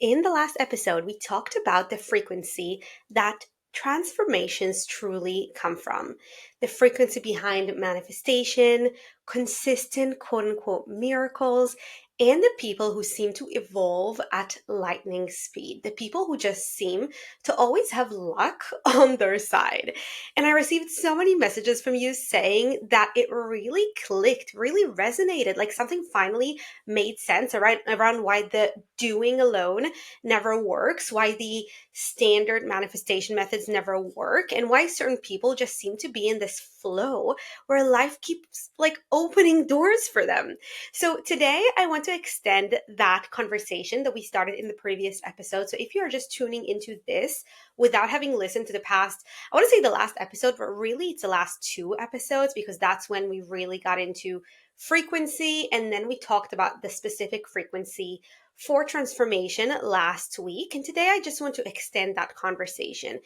In the last episode, we talked about the frequency that transformations truly come from, the frequency behind manifestation, consistent quote unquote miracles, and the people who seem to evolve at lightning speed, the people who just seem to always have luck on their side. And I received so many messages from you saying that it really clicked, really resonated, like something finally made sense around why the doing alone never works, why the standard manifestation methods never work, and why certain people just seem to be in this flow where life keeps like opening doors for them. So today I want to extend that conversation that we started in the previous episode. So if you are just tuning into this without having listened to the past, I want to say the last episode, but really it's the last two episodes because that's when we really got into frequency, and then we talked about the specific frequency for transformation last week. And today I just want to extend that conversation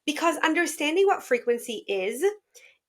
because understanding what frequency is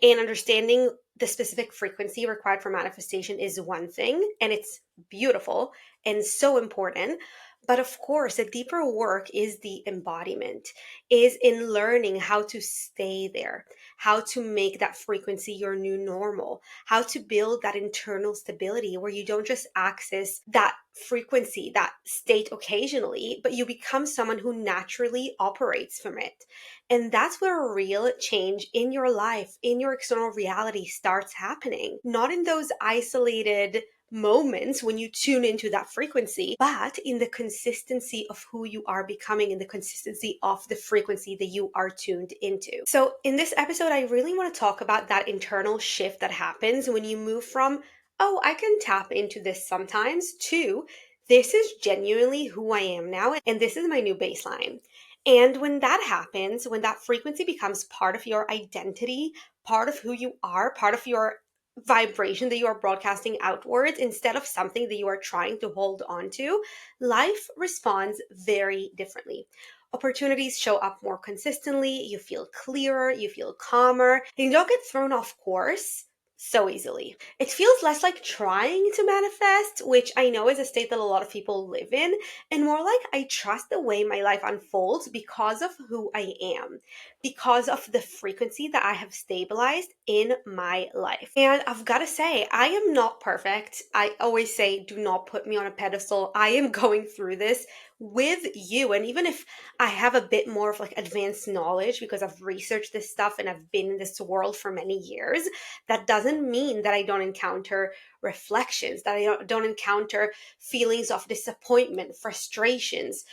and understanding the specific frequency required for manifestation is one thing, and it's beautiful and so important. But of course, the deeper work is the embodiment, is in learning how to stay there, how to make that frequency your new normal, how to build that internal stability where you don't just access that frequency, that state occasionally, but you become someone who naturally operates from it. And that's where real change in your life, in your external reality starts happening. Not in those isolated moments when you tune into that frequency, but in the consistency of who you are becoming, in the consistency of the frequency that you are tuned into. So in this episode, I really want to talk about that internal shift that happens when you move from, oh, I can tap into this sometimes, to this is genuinely who I am now, and this is my new baseline. And when that happens, when that frequency becomes part of your identity, part of who you are, part of your vibration that you are broadcasting outwards, instead of something that you are trying to hold on to, life responds very differently. Opportunities show up more consistently, you feel clearer, you feel calmer, and you don't get thrown off course so easily. It feels less like trying to manifest, which I know is a state that a lot of people live in, and more like I trust the way my life unfolds because of who I am, because of the frequency that I have stabilized in my life. And I've got to say, I am not perfect. I always say, do not put me on a pedestal. I am going through this with you. And even if I have a bit more of like advanced knowledge because I've researched this stuff and I've been in this world for many years, that doesn't mean that I don't encounter reflections, that I don't encounter feelings of disappointment, frustrations,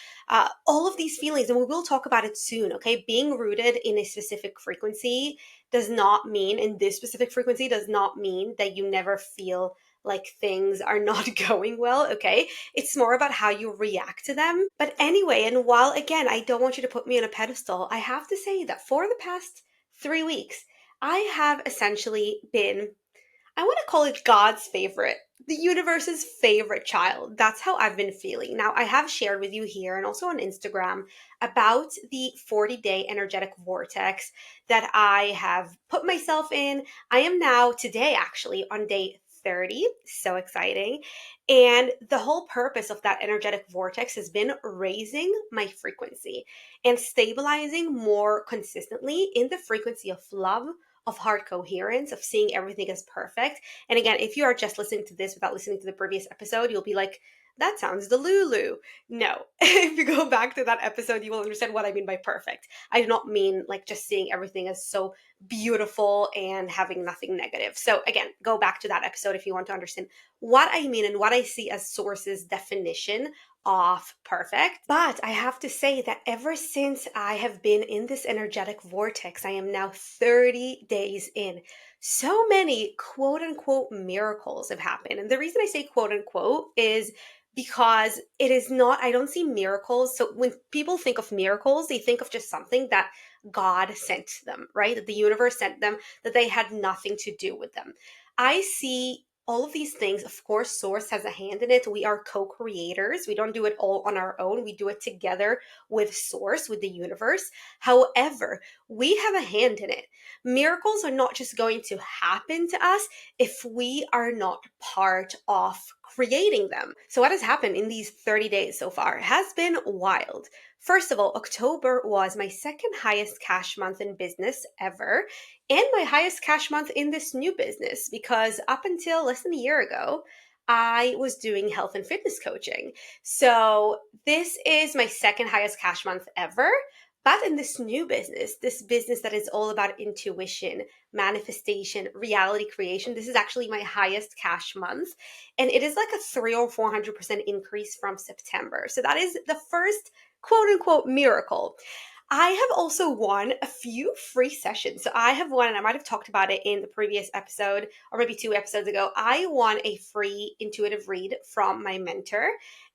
all of these feelings. And we will talk about it soon, okay? Being rooted in a specific frequency does not mean, in this specific frequency, does not mean that you never feel like things are not going well, okay? It's more about how you react to them. But anyway, and while again, I don't want you to put me on a pedestal, I have to say that for the past 3 weeks, I have essentially been, I want to call it God's favorite, the universe's favorite child. That's how I've been feeling. Now, I have shared with you here and also on Instagram about the 40-day energetic vortex that I have put myself in. I am now, today actually, on day 30. So exciting. And the whole purpose of that energetic vortex has been raising my frequency and stabilizing more consistently in the frequency of love, of heart coherence, of seeing everything as perfect. And again, if you are just listening to this without listening to the previous episode, you'll be like, that sounds delulu. No, if you go back to that episode, you will understand what I mean by perfect. I do not mean like just seeing everything as so beautiful and having nothing negative. So again, go back to that episode if you want to understand what I mean and what I see as Source's definition of perfect. But I have to say that ever since I have been in this energetic vortex, I am now 30 days in. So many quote unquote miracles have happened. And the reason I say quote unquote is because it is not, I don't see miracles. So when people think of miracles, they think of just something that God sent them, right? That the universe sent them, that they had nothing to do with them. I see all of these things. Of course, Source has a hand in it. We are co-creators. We don't do it all on our own. We do it together with Source, with the universe. However, we have a hand in it. Miracles are not just going to happen to us if we are not part of creating them. So what has happened in these 30 days so far has been wild. First of all, October was my second highest cash month in business ever, and my highest cash month in this new business, because up until less than a year ago, I was doing health and fitness coaching. So this is my second highest cash month ever. But in this business that is all about intuition, manifestation, reality creation, this is actually my highest cash month. And it is like a 300 or 400% increase from September. So that is the first quote unquote miracle. I have also won a few free sessions. So I have won, and I might have talked about it in the previous episode or maybe 2 episodes ago. I won a free intuitive read from my mentor.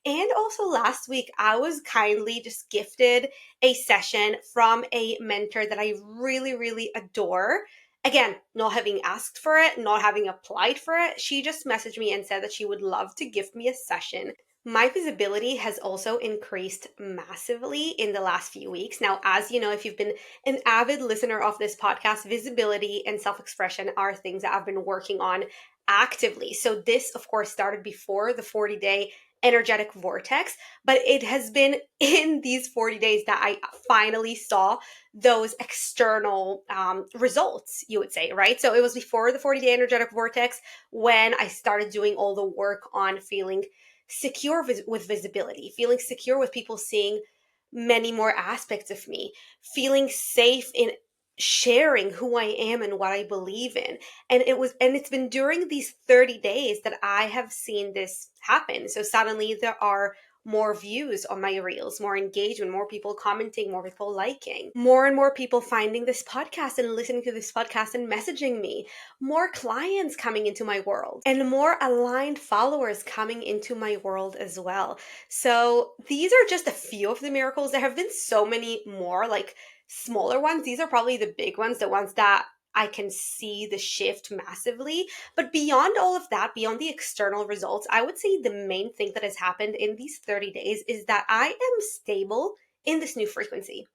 And also last week, I was kindly just gifted a session from a mentor that I really, really adore. Again, not having asked for it, not having applied for it. She just messaged me and said that she would love to gift me a session. My visibility has also increased massively in the last few weeks. Now, as you know, if you've been an avid listener of this podcast, visibility and self-expression are things that I've been working on actively. So this, of course, started before the 40-day energetic vortex, but it has been in these 40 days that I finally saw those external results, you would say, right? So it was before the 40-day energetic vortex when I started doing all the work on feeling secure with visibility, feeling secure with people seeing many more aspects of me, feeling safe in sharing who I am and what I believe in. And it's been during these 30 days that I have seen this happen. So suddenly there are more views on my reels, more engagement, more people commenting, more people liking, more and more people finding this podcast and listening to this podcast and messaging me, more clients coming into my world, and more aligned followers coming into my world as well. So these are just a few of the miracles. There have been so many more, like smaller ones. These are probably the big ones, the ones that I can see the shift massively. But beyond all of that, beyond the external results, I would say the main thing that has happened in these 30 days is that I am stable in this new frequency.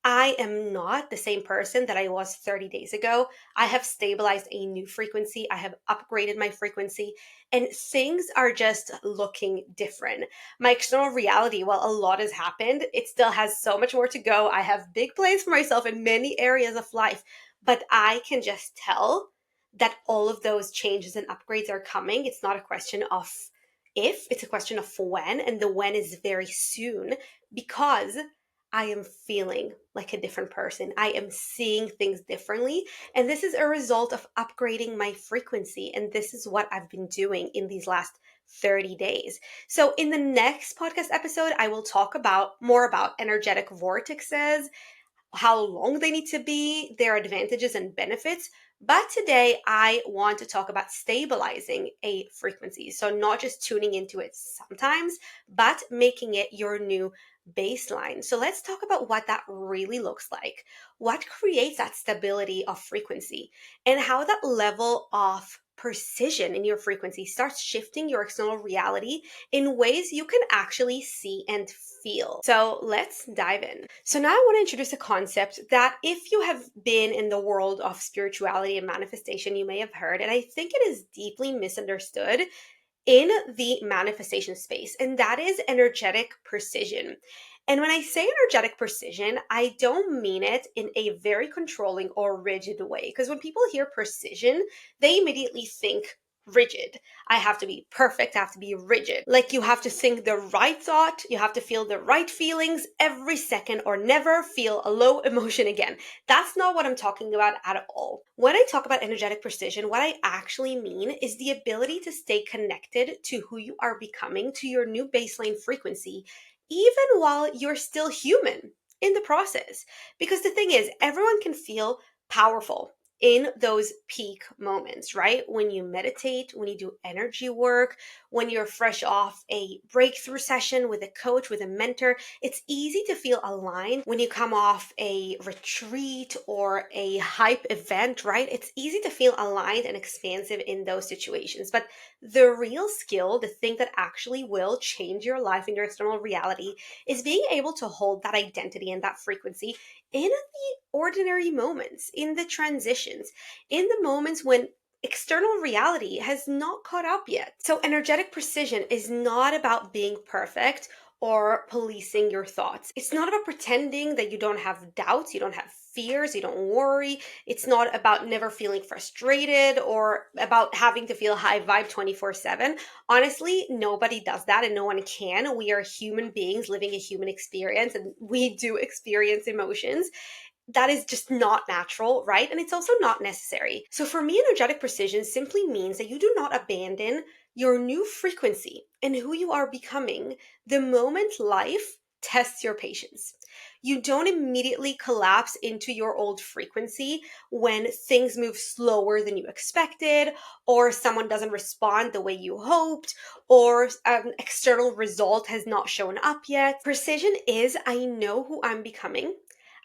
I am not the same person that I was 30 days ago. I have stabilized a new frequency. I have upgraded my frequency, and things are just looking different. My external reality, while a lot has happened, it still has so much more to go. I have big plans for myself in many areas of life, but I can just tell that all of those changes and upgrades are coming. It's not a question of if, it's a question of when, and the when is very soon, because I am feeling like a different person. I am seeing things differently. And this is a result of upgrading my frequency. And this is what I've been doing in these last 30 days. So in the next podcast episode, I will talk about more about energetic vortexes, how long they need to be, their advantages and benefits. But today I want to talk about stabilizing a frequency. So not just tuning into it sometimes, but making it your new baseline. So let's talk about what that really looks like. What creates that stability of frequency, and how that level of precision in your frequency starts shifting your external reality in ways you can actually see and feel. So let's dive in. So now I want to introduce a concept that if you have been in the world of spirituality and manifestation, you may have heard, and I think it is deeply misunderstood in the manifestation space, and that is energetic precision. And when I say energetic precision, I don't mean it in a very controlling or rigid way. Because when people hear precision, they immediately think rigid. I have to be perfect, I have to be rigid. Like you have to think the right thought, you have to feel the right feelings every second, or never feel a low emotion again. That's not what I'm talking about at all. When I talk about energetic precision, what I actually mean is the ability to stay connected to who you are becoming, to your new baseline frequency, even while you're still human in the process. Because the thing is, everyone can feel powerful in those peak moments, right? When you meditate, when you do energy work, when you're fresh off a breakthrough session with a coach, with a mentor, it's easy to feel aligned when you come off a retreat or a hype event, right? It's easy to feel aligned and expansive in those situations. But the real skill, the thing that actually will change your life and your external reality, is being able to hold that identity and that frequency in the ordinary moments, in the transitions, in the moments when external reality has not caught up yet. So, energetic precision is not about being perfect or policing your thoughts. It's not about pretending that you don't have doubts, you don't have fears, you don't worry. It's not about never feeling frustrated or about having to feel high vibe 24/7. Honestly, nobody does that and no one can. We are human beings living a human experience and we do experience emotions. That is just not natural, right? And it's also not necessary. So for me, energetic precision simply means that you do not abandon your new frequency and who you are becoming the moment life tests your patience. You don't immediately collapse into your old frequency when things move slower than you expected, or someone doesn't respond the way you hoped, or an external result has not shown up yet. Precision is, I know who I'm becoming.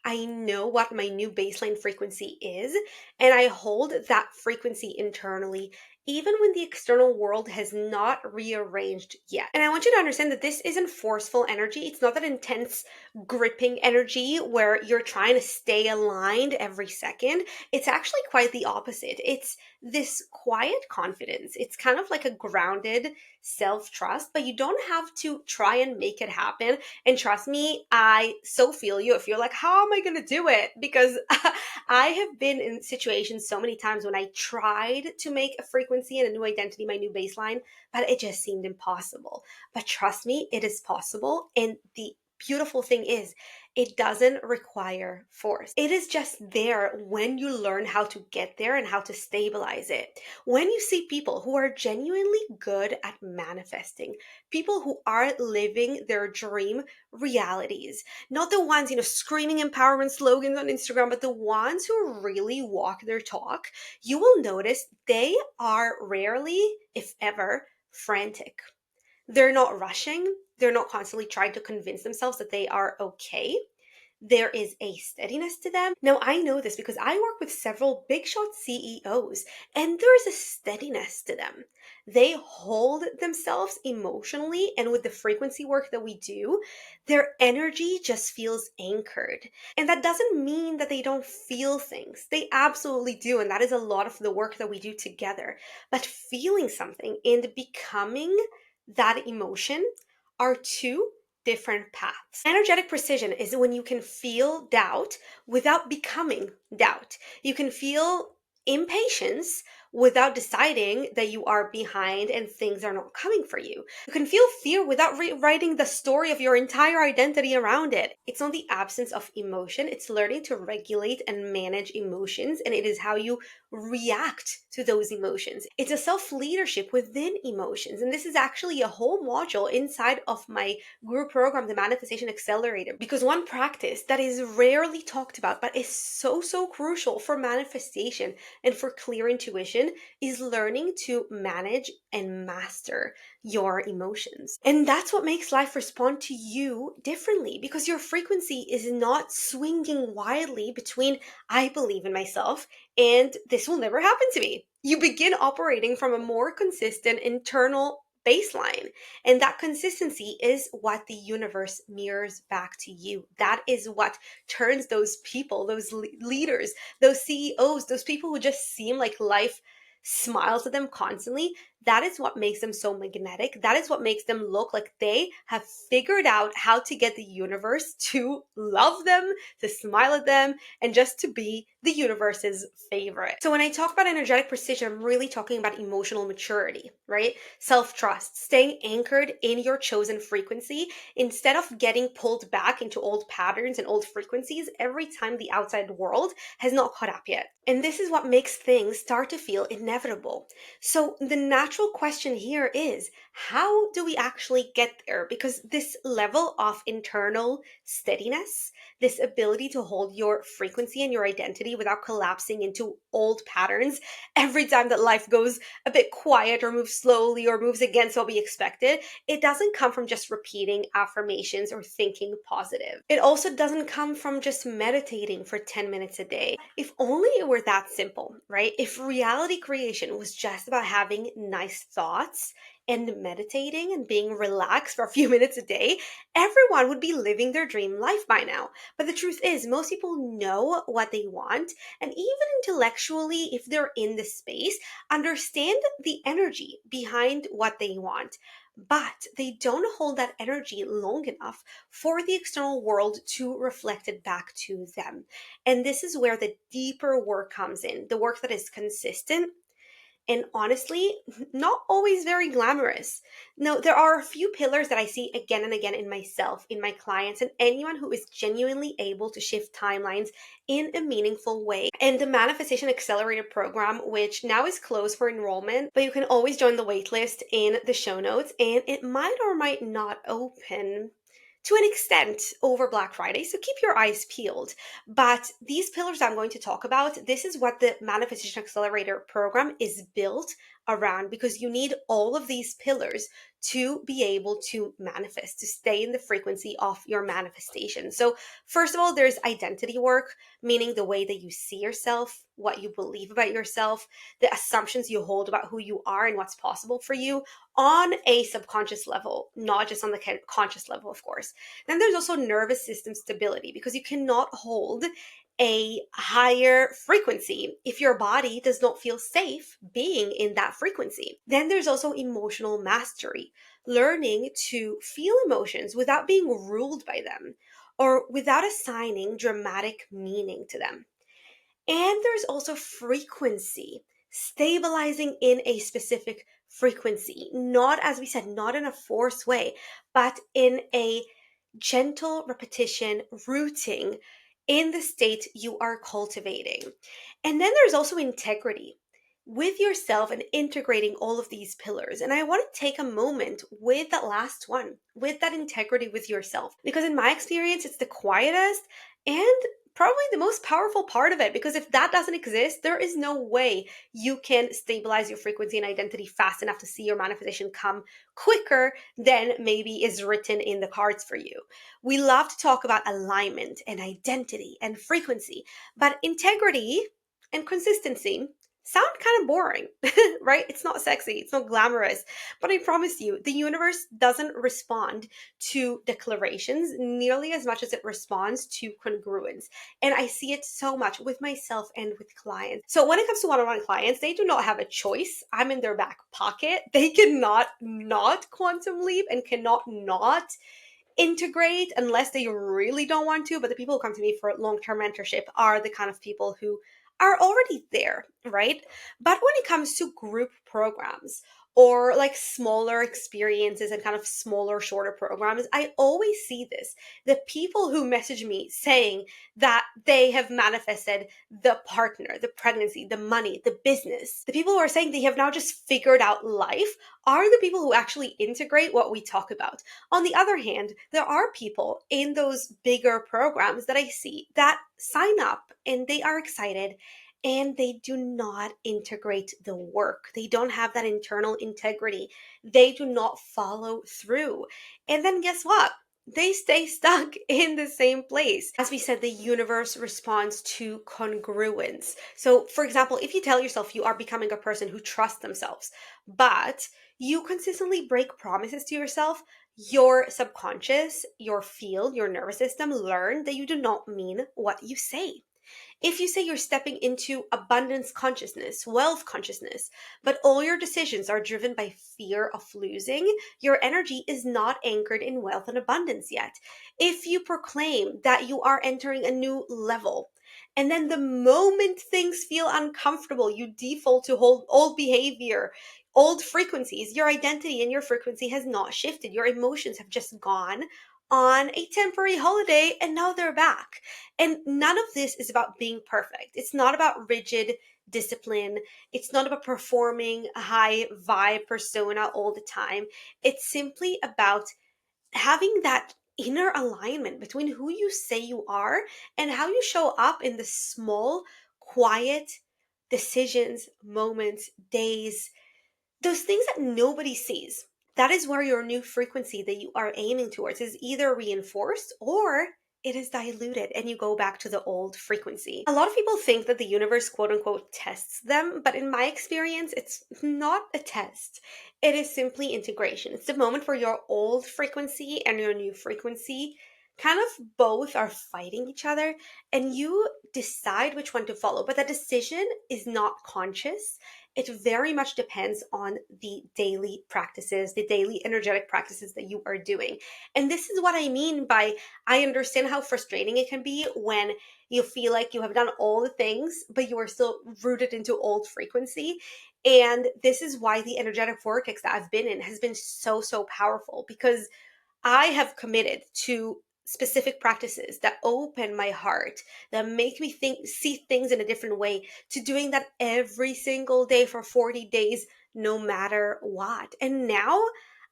I know what my new baseline frequency is, and I hold that frequency internally, even when the external world has not rearranged yet. And I want you to understand that this isn't forceful energy. It's not that intense, gripping energy where you're trying to stay aligned every second. It's actually quite the opposite. It's this quiet confidence. It's kind of like a grounded self trust, but you don't have to try and make it happen. And trust me, I so feel you. If you're like, how am I going to do it? Because I have been in situations so many times when I tried to make a frequency and a new identity my new baseline, but it just seemed impossible. But trust me, it is possible. And the beautiful thing is, it doesn't require force. It is just there when you learn how to get there and how to stabilize it. When you see people who are genuinely good at manifesting, people who are living their dream realities, not the ones, screaming empowerment slogans on Instagram, but the ones who really walk their talk, you will notice they are rarely, if ever, frantic. They're not rushing. They're not constantly trying to convince themselves that they are okay. There is a steadiness to them. Now, I know this because I work with several big shot CEOs, and there's a steadiness to them. They hold themselves emotionally, and with the frequency work that we do, their energy just feels anchored. And that doesn't mean that they don't feel things. They absolutely do, and that is a lot of the work that we do together. But feeling something and becoming that emotion are two different paths. Energetic precision is when you can feel doubt without becoming doubt. You can feel impatience without deciding that you are behind and things are not coming for you. You can feel fear without rewriting the story of your entire identity around it. It's not the absence of emotion, it's learning to regulate and manage emotions, and it is how you react to those emotions. It's a self-leadership within emotions, and this is actually a whole module inside of my group program, the Manifestation Accelerator, because one practice that is rarely talked about but is so crucial for manifestation and for clear intuition is learning to manage and master your emotions. And that's what makes life respond to you differently, because your frequency is not swinging wildly between I believe in myself and this will never happen to me. You begin operating from a more consistent internal baseline. And that consistency is what the universe mirrors back to you. That is what turns those people, those leaders, those CEOs, those people who just seem like life smiles at them constantly. That is what makes them so magnetic. That is what makes them look like they have figured out how to get the universe to love them, to smile at them, and just to be the universe's favorite. So when I talk about energetic precision, I'm really talking about emotional maturity, right? Self-trust, staying anchored in your chosen frequency instead of getting pulled back into old patterns and old frequencies every time the outside world has not caught up yet. And this is what makes things start to feel inevitable. So the natural question here is, how do we actually get there? Because this level of internal steadiness, this ability to hold your frequency and your identity without collapsing into old patterns every time that life goes a bit quiet or moves slowly or moves against what we expected, it doesn't come from just repeating affirmations or thinking positive. It also doesn't come from just meditating for 10 minutes a day. If only it were that simple, right? If reality creation was just about having nice thoughts and meditating and being relaxed for a few minutes a day, everyone would be living their dream life by now. But the truth is, most people know what they want, and even intellectually, if they're in the space, understand the energy behind what they want. But they don't hold that energy long enough for the external world to reflect it back to them. And this is where the deeper work comes in, the work that is consistent and honestly, not always very glamorous. No, there are a few pillars that I see again and again in myself, in my clients, and anyone who is genuinely able to shift timelines in a meaningful way. And the Manifestation Accelerator program, which now is closed for enrollment, but you can always join the waitlist in the show notes, and it might or might not open to an extent over Black Friday. So keep your eyes peeled. But these pillars I'm going to talk about, this is what the Manifestation Accelerator program is built around, because you need all of these pillars to be able to manifest, to stay in the frequency of your manifestation. So, first of all, there's identity work, meaning the way that you see yourself, what you believe about yourself, the assumptions you hold about who you are and what's possible for you on a subconscious level, not just on the conscious level, of course. Then there's also nervous system stability, because you cannot hold a higher frequency if your body does not feel safe being in that frequency. Then there's also emotional mastery, learning to feel emotions without being ruled by them or without assigning dramatic meaning to them. And there's also frequency, stabilizing in a specific frequency, not, as we said, not in a forced way, but in a gentle repetition, rooting in the state you are cultivating. And then there's also integrity with yourself and integrating all of these pillars. And I want to take a moment with that last one, with that integrity with yourself, because in my experience, it's the quietest and probably the most powerful part of it, because if that doesn't exist, there is no way you can stabilize your frequency and identity fast enough to see your manifestation come quicker than maybe is written in the cards for you. We love to talk about alignment and identity and frequency, but integrity and consistency sound kind of boring, right? It's not sexy, it's not glamorous. But I promise you, the universe doesn't respond to declarations nearly as much as it responds to congruence. And I see it so much with myself and with clients. So when it comes to one-on-one clients, they do not have a choice. I'm in their back pocket. They cannot not quantum leap and cannot not integrate unless they really don't want to. But the people who come to me for long-term mentorship are the kind of people who are already there, right? But when it comes to group programs or like smaller experiences and kind of smaller, shorter programs, I always see this. The people who message me saying that they have manifested the partner, the pregnancy, the money, the business, the people who are saying they have now just figured out life are the people who actually integrate what we talk about. On the other hand, there are people in those bigger programs that I see that sign up and they are excited and they do not integrate the work. They don't have that internal integrity. They do not follow through. And then guess what? They stay stuck in the same place. As we said, the universe responds to congruence. So, for example, if you tell yourself you are becoming a person who trusts themselves, but you consistently break promises to yourself, your subconscious, your field, your nervous system learn that you do not mean what you say. If you say you're stepping into abundance consciousness, wealth consciousness, but all your decisions are driven by fear of losing, your energy is not anchored in wealth and abundance yet. If you proclaim that you are entering a new level, and then the moment things feel uncomfortable, you default to old behavior, old frequencies, your identity and your frequency has not shifted. Your emotions have just gone on a temporary holiday and now they're back. And none of this is about being perfect. It's not about rigid discipline. It's not about performing a high vibe persona all the time. It's simply about having that inner alignment between who you say you are and how you show up in the small, quiet decisions, moments, days, those things that nobody sees. That is where your new frequency that you are aiming towards is either reinforced or it is diluted and you go back to the old frequency. A lot of people think that the universe, quote unquote, tests them, but in my experience, it's not a test. It is simply integration. It's the moment where your old frequency and your new frequency kind of both are fighting each other, and you decide which one to follow. But the decision is not conscious. It very much depends on the daily practices, the daily energetic practices that you are doing. And this is what I mean by, I understand how frustrating it can be when you feel like you have done all the things, but you are still rooted into old frequency. And this is why the energetic vortex that I've been in has been so, so powerful, because I have committed to specific practices that open my heart, that make me see things in a different way, to doing that every single day for 40 days, no matter what. And now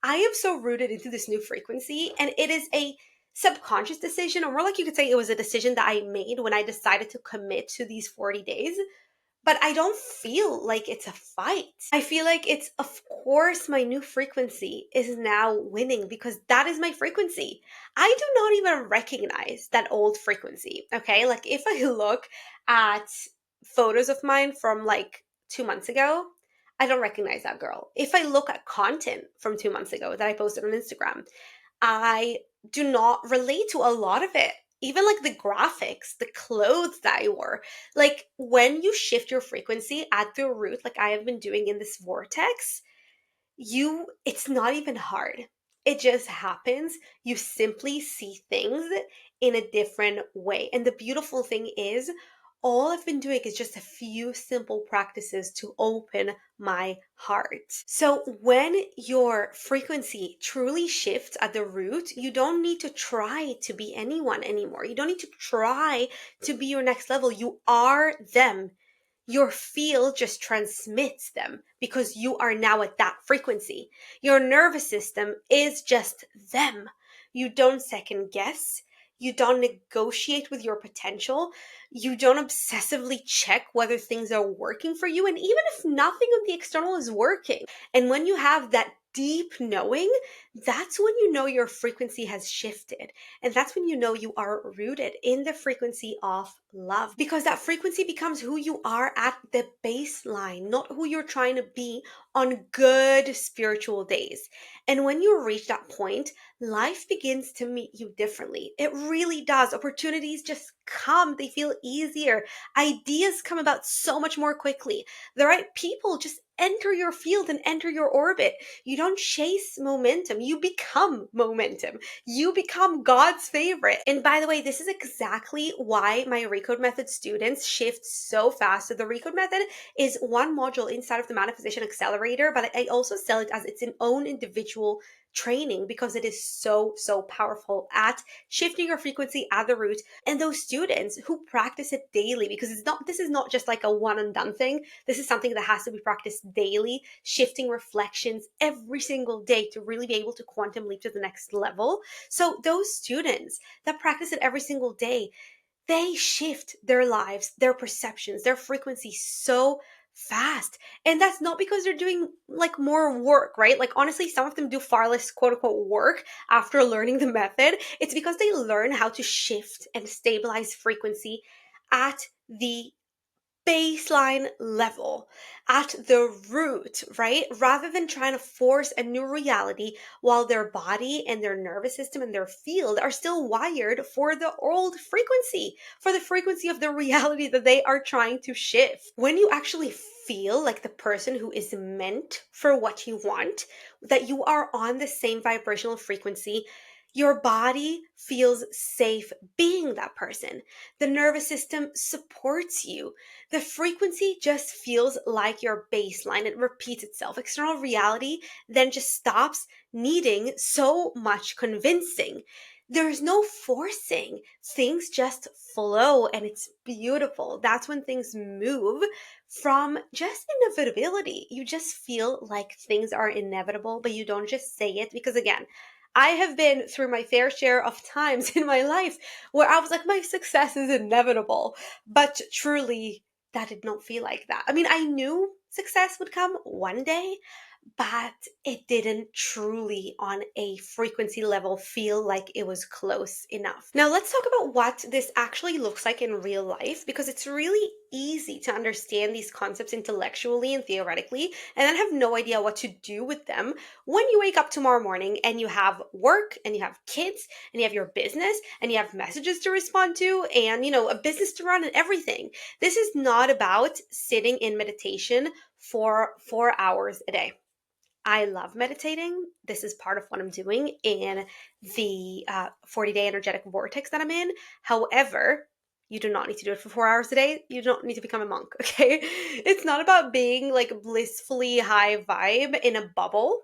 I am so rooted into this new frequency, and it is a subconscious decision, or more like you could say it was a decision that I made when I decided to commit to these 40 days. But I don't feel like it's a fight. I feel like it's, of course, my new frequency is now winning because that is my frequency. I do not even recognize that old frequency. Okay. Like if I look at photos of mine from like 2 months ago, I don't recognize that girl. If I look at content from 2 months ago that I posted on Instagram, I do not relate to a lot of it. Even like the graphics, the clothes that I wore. Like when you shift your frequency at the root, like I have been doing in this vortex, it's not even hard. It just happens. You simply see things in a different way. And the beautiful thing is, all I've been doing is just a few simple practices to open my heart. So when your frequency truly shifts at the root, you don't need to try to be anyone anymore. You don't need to try to be your next level. You are them. Your field just transmits them because you are now at that frequency. Your nervous system is just them. You don't second guess. You don't negotiate with your potential. You don't obsessively check whether things are working for you. And even if nothing of the external is working, and when you have that deep knowing, that's when you know your frequency has shifted. And that's when you know you are rooted in the frequency of love, because that frequency becomes who you are at the baseline, not who you're trying to be on good spiritual days. And when you reach that point, life begins to meet you differently. It really does. Opportunities just come, they feel easier. Ideas come about so much more quickly. The right people just enter your field and enter your orbit. You don't chase momentum, you become momentum. You become God's favorite. And by the way, this is exactly why my Recode Method students shift so fast. So the Recode Method is one module inside of the Manifestation Accelerator, but I also sell it as its own individual training because it is so, so powerful at shifting your frequency at the root. And those students who practice it daily, because this is not just like a one and done thing. This is something that has to be practiced daily, shifting reflections every single day to really be able to quantum leap to the next level. So those students that practice it every single day, they shift their lives, their perceptions, their frequency so fast. And that's not because they're doing like more work, right? Like honestly, some of them do far less quote unquote work after learning the method. It's because they learn how to shift and stabilize frequency at the baseline level, at the root, right? Rather than trying to force a new reality while their body and their nervous system and their field are still wired for the old frequency, for the frequency of the reality that they are trying to shift. When you actually feel like the person who is meant for what you want, that you are on the same vibrational frequency, your body feels safe being that person. The nervous system supports you. The frequency just feels like your baseline. It repeats itself. External reality then just stops needing so much convincing. There's no forcing. Things just flow and it's beautiful. That's when things move from just inevitability. You just feel like things are inevitable, but you don't just say it because, again, I have been through my fair share of times in my life where I was like, my success is inevitable. But truly, that did not feel like that. I mean, I knew success would come one day, but it didn't truly on a frequency level feel like it was close enough. Now let's talk about what this actually looks like in real life, because it's really easy to understand these concepts intellectually and theoretically and then have no idea what to do with them when you wake up tomorrow morning and you have work and you have kids and you have your business and you have messages to respond to and a business to run and everything. This is not about sitting in meditation for 4 hours a day. I love meditating. This is part of what I'm doing in the 40-day energetic vortex that I'm in. However, you do not need to do it for 4 hours a day. You don't need to become a monk, okay? It's not about being like blissfully high vibe in a bubble,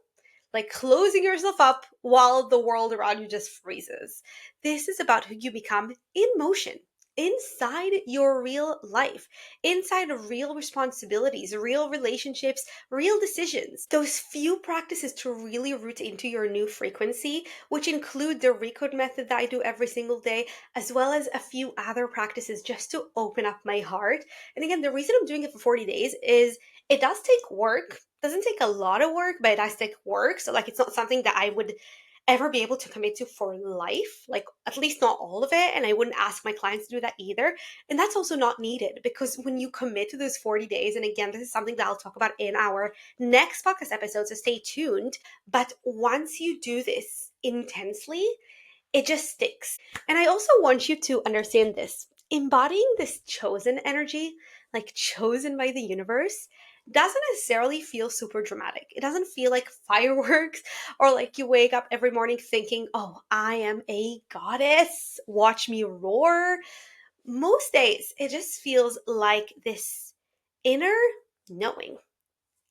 like closing yourself up while the world around you just freezes. This is about who you become in motion, inside your real life, inside of real responsibilities, real relationships, real decisions. Those few practices to really root into your new frequency, which include the recode method that I do every single day, as well as a few other practices just to open up my heart. And again, the reason I'm doing it for 40 days is it does take work. Doesn't take a lot of work, but it does take work. So like it's not something that I would ever be able to commit to for life, like at least not all of it. And I wouldn't ask my clients to do that either. And that's also not needed, because when you commit to those 40 days, and again, this is something that I'll talk about in our next podcast episode, so stay tuned. But once you do this intensely, it just sticks. And I also want you to understand this. Embodying this chosen energy, like chosen by the universe, doesn't necessarily feel super dramatic. It doesn't feel like fireworks or like you wake up every morning thinking, oh, I am a goddess, watch me roar. Most days, it just feels like this inner knowing.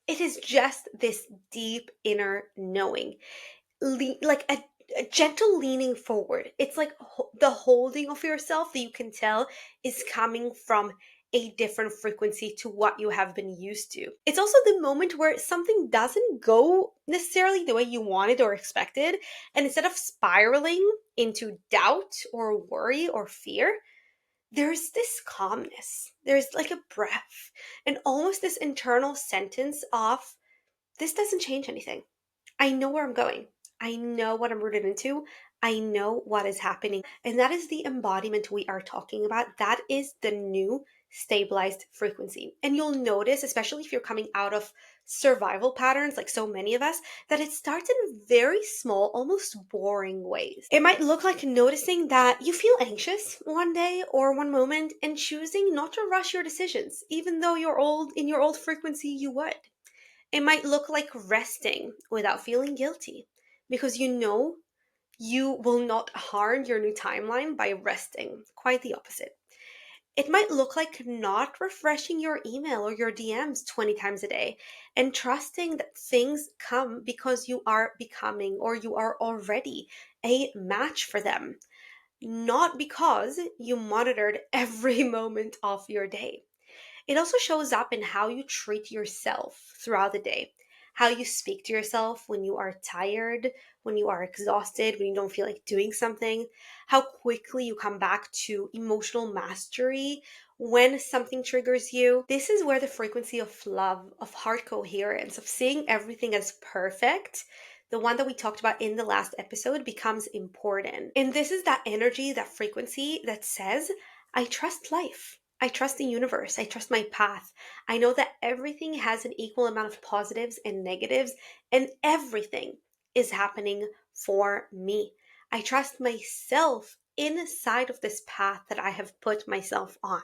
It is just this deep inner knowing, like a gentle leaning forward. It's like the holding of yourself that you can tell is coming from a different frequency to what you have been used to. It's also the moment where something doesn't go necessarily the way you wanted or expected. And instead of spiraling into doubt or worry or fear, there's this calmness. There's like a breath and almost this internal sentence of, this doesn't change anything. I know where I'm going. I know what I'm rooted into. I know what is happening. And that is the embodiment we are talking about. That is the new stabilized frequency. And you'll notice, especially if you're coming out of survival patterns, like so many of us, that it starts in very small, almost boring ways. It might look like noticing that you feel anxious one day or one moment and choosing not to rush your decisions, even though in your old frequency you would. It might look like resting without feeling guilty, because you know you will not harm your new timeline by resting. Quite the opposite. It might look like not refreshing your email or your DMs 20 times a day and trusting that things come because you are becoming or you are already a match for them, not because you monitored every moment of your day. It also shows up in how you treat yourself throughout the day, how you speak to yourself when you are tired, when you are exhausted, when you don't feel like doing something, how quickly you come back to emotional mastery when something triggers you. This is where the frequency of love, of heart coherence, of seeing everything as perfect, the one that we talked about in the last episode, becomes important. And this is that energy, that frequency that says, I trust life. I trust the universe. I trust my path. I know that everything has an equal amount of positives and negatives, and everything is happening for me. I trust myself inside of this path that I have put myself on.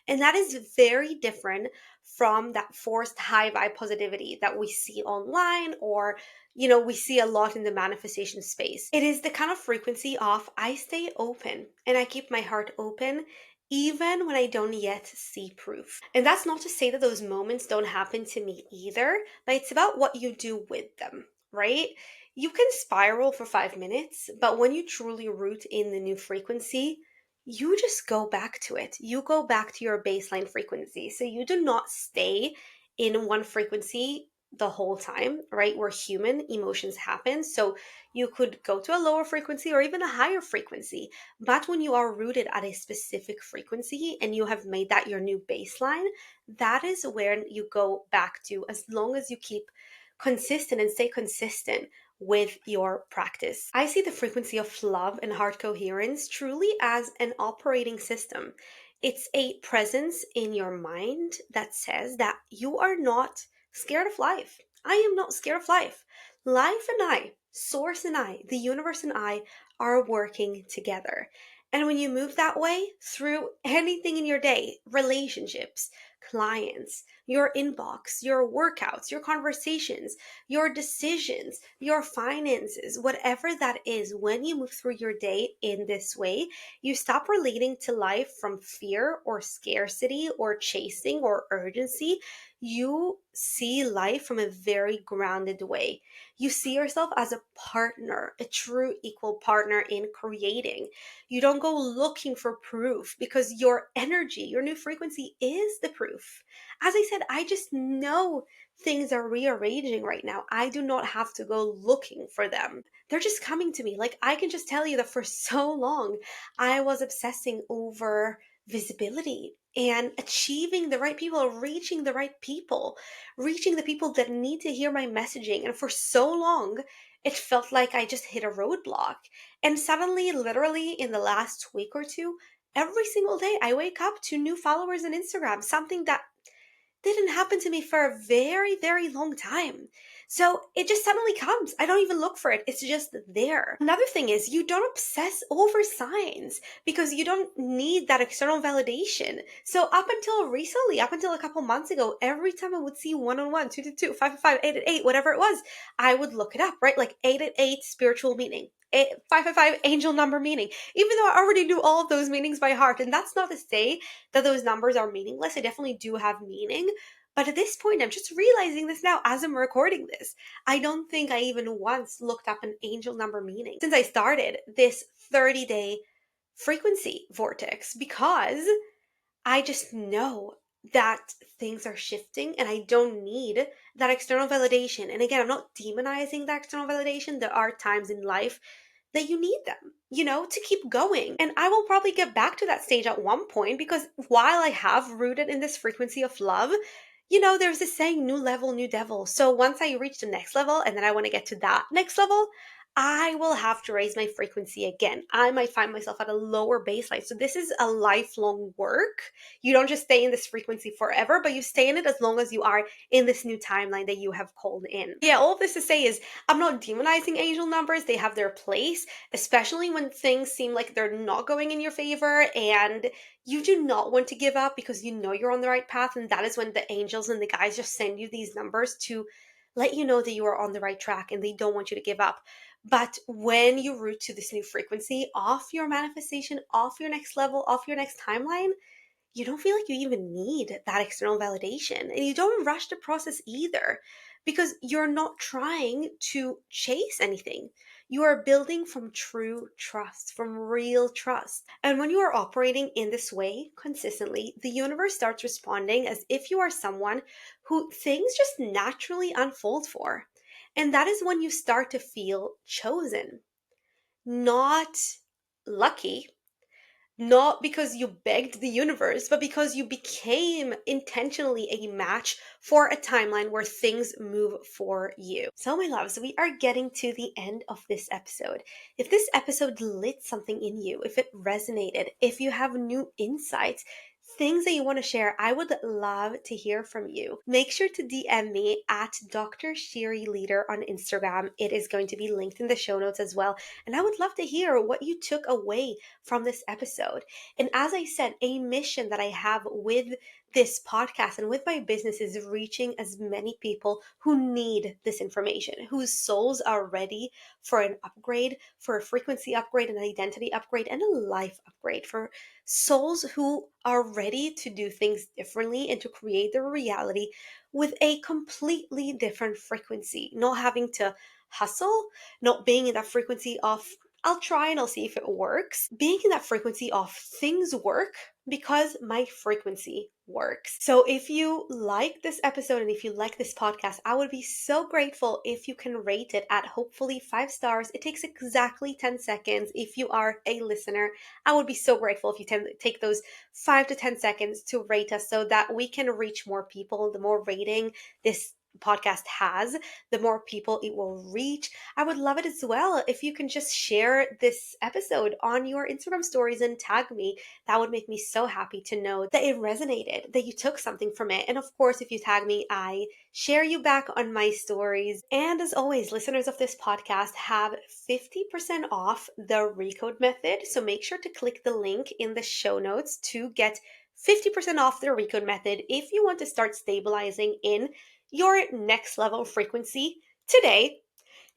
And that is very different from that forced high vibe positivity that we see online, or we see a lot in the manifestation space. It is the kind of frequency of, I stay open and I keep my heart open even when I don't yet see proof. And that's not to say that those moments don't happen to me either, but it's about what you do with them, right? You can spiral for 5 minutes, but when you truly root in the new frequency, you just go back to it. You go back to your baseline frequency. So you do not stay in one frequency the whole time, right? We're human, emotions happen. So you could go to a lower frequency or even a higher frequency. But when you are rooted at a specific frequency and you have made that your new baseline, that is where you go back to, as long as you keep consistent and stay consistent with your practice. I see the frequency of love and heart coherence truly as an operating system. It's a presence in your mind that says that you are not scared of life. I am not scared of life. Life and I, Source and I, the universe and I are working together. And when you move that way through anything in your day, relationships, clients, your inbox, your workouts, your conversations, your decisions, your finances, whatever that is, when you move through your day in this way, you stop relating to life from fear or scarcity or chasing or urgency. You see life from a very grounded way. You see yourself as a partner, a true equal partner in creating. You don't go looking for proof because your energy, your new frequency is the proof. As I said, I just know things are rearranging right now. I do not have to go looking for them. They're just coming to me. Like, I can just tell you that for so long, I was obsessing over visibility and achieving the right people, reaching the right people, reaching the people that need to hear my messaging. And for so long, it felt like I just hit a roadblock. And suddenly, literally in the last week or two, every single day I wake up to new followers on Instagram, something that didn't happen to me for a very, very long time. So it just suddenly comes. I don't even look for it. It's just there. Another thing is you don't obsess over signs because you don't need that external validation. So up until recently, up until a couple months ago, every time I would see 1-on-1, 2-2, 5-5, 8-8, whatever it was, I would look it up, right? Like 8-8 spiritual meaning. 5-5 angel number meaning, even though I already knew all of those meanings by heart. And that's not to say that those numbers are meaningless. They definitely do have meaning. But at this point, I'm just realizing this now as I'm recording this. I don't think I even once looked up an angel number meaning since I started this 30-day frequency vortex because I just know that things are shifting and I don't need that external validation. And again, I'm not demonizing that external validation. There are times in life that you need them, to keep going. And I will probably get back to that stage at one point because while I have rooted in this frequency of love, there's this saying, new level, new devil. So once I reach the next level and then I want to get to that next level, I will have to raise my frequency again. I might find myself at a lower baseline. So this is a lifelong work. You don't just stay in this frequency forever, but you stay in it as long as you are in this new timeline that you have called in. Yeah, all of this to say is I'm not demonizing angel numbers. They have their place, especially when things seem like they're not going in your favor and you do not want to give up because you know you're on the right path. And that is when the angels and the guides just send you these numbers to let you know that you are on the right track and they don't want you to give up. But when you root to this new frequency, off your manifestation, off your next level, off your next timeline, you don't feel like you even need that external validation. And you don't rush the process either because you're not trying to chase anything. You are building from true trust, from real trust. And when you are operating in this way consistently, the universe starts responding as if you are someone who things just naturally unfold for. And that is when you start to feel chosen, not lucky, not because you begged the universe, but because you became intentionally a match for a timeline where things move for you. So, my loves, we are getting to the end of this episode. If this episode lit something in you, if it resonated, if you have new insights, things that you want to share, I would love to hear from you. Make sure to DM me at Dr. Shiri Leader on Instagram. It is going to be linked in the show notes as well. And I would love to hear what you took away from this episode. And as I said, a mission that I have with this podcast and with my business is reaching as many people who need this information, whose souls are ready for an upgrade, for a frequency upgrade, an identity upgrade, and a life upgrade, for souls who are ready to do things differently and to create their reality with a completely different frequency, not having to hustle, not being in that frequency of I'll try and I'll see if it works. Being in that frequency of things work because my frequency works. So if you like this episode and if you like this podcast, I would be so grateful if you can rate it at hopefully 5 stars. It takes exactly 10 seconds. If you are a listener, I would be so grateful if you take those 5 to 10 seconds to rate us so that we can reach more people. The more rating, this podcast has, the more people it will reach. I would love it as well if you can just share this episode on your Instagram stories and tag me. That would make me so happy to know that it resonated, that you took something from it. And of course, if you tag me, I share you back on my stories. And as always, listeners of this podcast have 50% off the Recode method. So make sure to click the link in the show notes to get 50% off the Recode method if you want to start stabilizing in your next level frequency today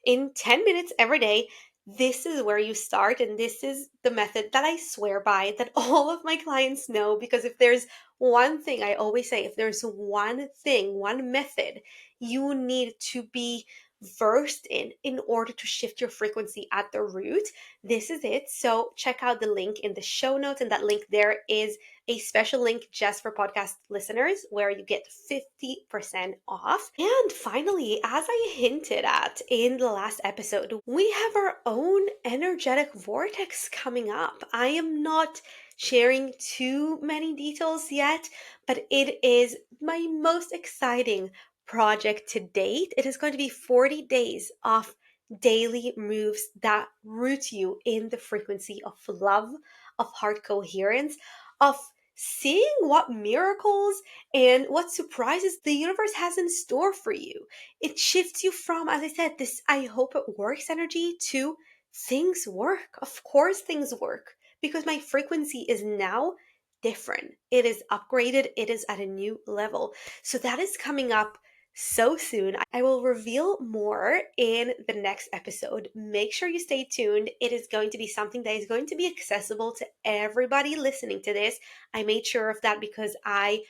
in 10 minutes every day. This is where you start, and this is the method that I swear by, that all of my clients know. Because if there's one thing I always say, if there's one thing, one method you need to be versed in order to shift your frequency at the root, this is it. So check out the link in the show notes, and that link there is a special link just for podcast listeners where you get 50% off. And finally, as I hinted at in the last episode, we have our own energetic vortex coming up. I am not sharing too many details yet, but it is my most exciting project to date. It is going to be 40 days of daily moves that root you in the frequency of love, of heart coherence, of seeing what miracles and what surprises the universe has in store for you. It shifts you from, as I said, this I hope it works energy to things work. Of course, things work because my frequency is now different. It is upgraded, it is at a new level. So that is coming up so soon. I will reveal more in the next episode. Make sure you stay tuned. It is going to be something that is going to be accessible to everybody listening to this. I made sure of that because I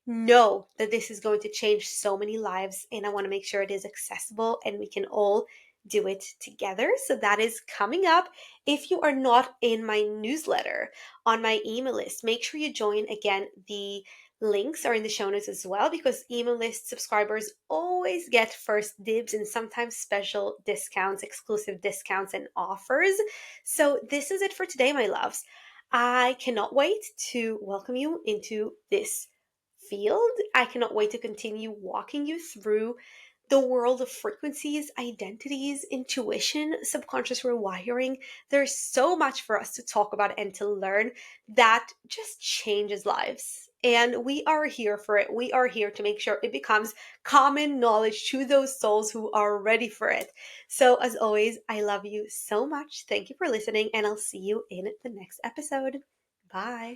know that this is going to change so many lives, and I want to make sure it is accessible and we can all do it together. So that is coming up. If you are not in my newsletter on my email list, make sure you join. Again, the links are in the show notes as well, because email list subscribers always get first dibs and sometimes special discounts, exclusive discounts and offers. So this is it for today, my loves. I cannot wait to welcome you into this field. I cannot wait to continue walking you through the world of frequencies, identities, intuition, subconscious rewiring. There's so much for us to talk about and to learn that just changes lives. And we are here for it. We are here to make sure it becomes common knowledge to those souls who are ready for it. So, as always, I love you so much. Thank you for listening, and I'll see you in the next episode. Bye.